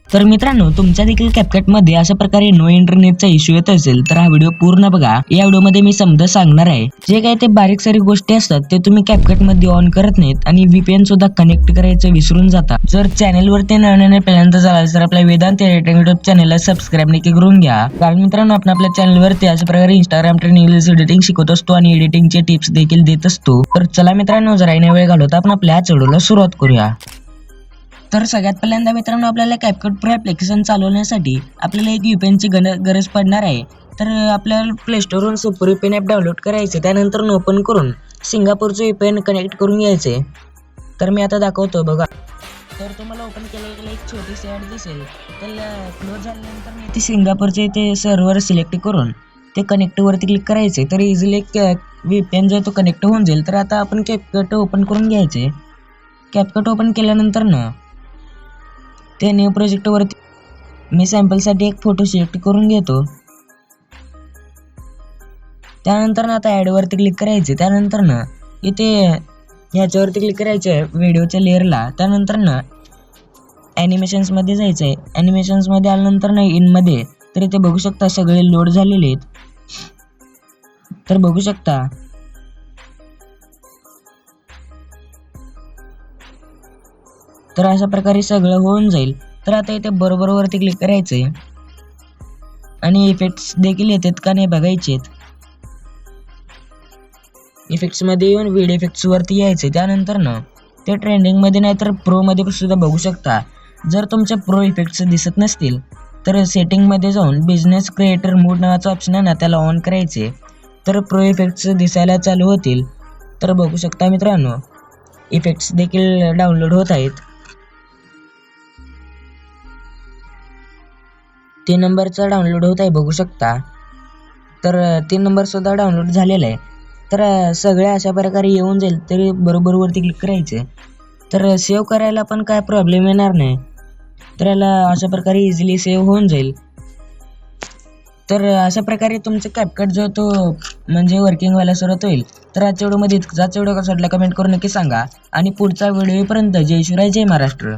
तर मित्रांनो, तुमच्या देखील CapCut मध्ये अशा प्रकारे नो इंटरनेटचा इश्यू येत असेल तर हा व्हिडिओ पूर्ण बघा. या व्हिडिओमध्ये मी समजा सांगणार आहे जे काही ते बारीक सारीक गोष्टी असतात ते तुम्ही CapCut मध्ये ऑन करत नाहीत आणि VPN सुद्धा कनेक्ट करायचं विसरून जाता. जर चॅनलवरती नवीन पहिल्यांदा झाला तर आपल्या वेदांत एडिटिंग युट्यूब चॅनलला सबस्क्राईब नक्की करून घ्या. कारण मित्रांनो, आपण आपल्या चॅनलवरती अशा प्रकारे इंस्टाग्राम रील्स एडिटिंग शिकवत असतो आणि एडिटिंगचे टिप्स देखील देत असतो. तर चला मित्रांनो, जरा येण्या वेळ घालवता आपण आपल्या व्हिडिओला सुरुवात करूया. तर सगळ्यात पहिल्यांदा मित्रांनो, आपल्याला CapCut Pro ॲप्लिकेशन चालवण्यासाठी आपल्याला एक VPN ची गरज पडणार आहे. तर आपल्याला प्ले स्टोरवरून सुपर VPN ॲप डाउनलोड करायचे. त्यानंतर ओपन करून सिंगापूरचं VPN कनेक्ट करून घ्यायचे. तर मी आता दाखवतो बघा. तर तुम्हाला ओपन केलेली एक छोटीशी ॲड दिसेल. त्याला क्लोज झाल्यानंतर ती सिंगापूरचे ते सर्व्हर सिलेक्ट करून ते कनेक्टवरती क्लिक करायचे. तर इझिली VPN जो तो कनेक्ट होऊन जाईल. तर आता आपण CapCut ओपन करून घ्यायचे. CapCut ओपन केल्यानंतर ना ते न्यू प्रोजेक्टवरती मी सॅम्पलसाठी एक फोटो सिलेक्ट करून घेतो. त्यानंतर ना आता ॲडवरती क्लिक करायचे. त्यानंतर ना इथे ह्याच्यावरती क्लिक करायचं आहे व्हिडिओच्या लेअरला. त्यानंतर ना ॲनिमेशन्समध्ये जायचं आहे. ॲनिमेशन्समध्ये आल्यानंतर ना इनमध्ये तर इथे बघू शकता सगळे लोड झालेले आहेत. तर बघू शकता तर अशा प्रकारे सगळं होऊन जाईल. तर आता इथे बरोबर वरती क्लिक करायचंय आणि इफेक्ट्स देखील येतात का नाही बघायचे. इफेक्ट्स मध्ये येऊन व्हिडिओ इफेक्ट्स वरती यायचे. त्यानंतर ना ते ट्रेंडिंग मध्ये नाही तर प्रो मध्ये सुद्धा बघू शकता. जर तुमच्या प्रो इफेक्ट्स दिसत नसतील तर सेटिंग मध्ये जाऊन बिझनेस क्रिएटर मोड नावाचा ऑप्शन आहे ना त्याला ऑन करायचे. तर प्रो इफेक्ट्स दिसायला चालू होतील. तर बघू शकता मित्रांनो, इफेक्ट्स देखील डाउनलोड होत आहेत. 3 नंबरचा डाउनलोड होत आहे बघू शकता. तर 3 नंबर सुद्धा डाउनलोड झालेला आहे. तर सगळे अशा प्रकारे येऊन जाईल. तरी बरोबर वरती क्लिक करायचे. तर सेव्ह करायला पण काय प्रॉब्लेम येणार नाही. तर याला अशा प्रकारे इझिली सेव्ह होऊन जाईल. तर अशा प्रकारे तुमचं CapCut जो तो म्हणजे वर्किंग व्हायला सुरुवात होईल. तर आजच्या व्हिडिओमध्ये इतकाच. व्हिडिओ कसा वाटला कमेंट करून नक्की सांगा आणि पुढचा व्हिडिओपर्यंत जय शिवराय जय महाराष्ट्र.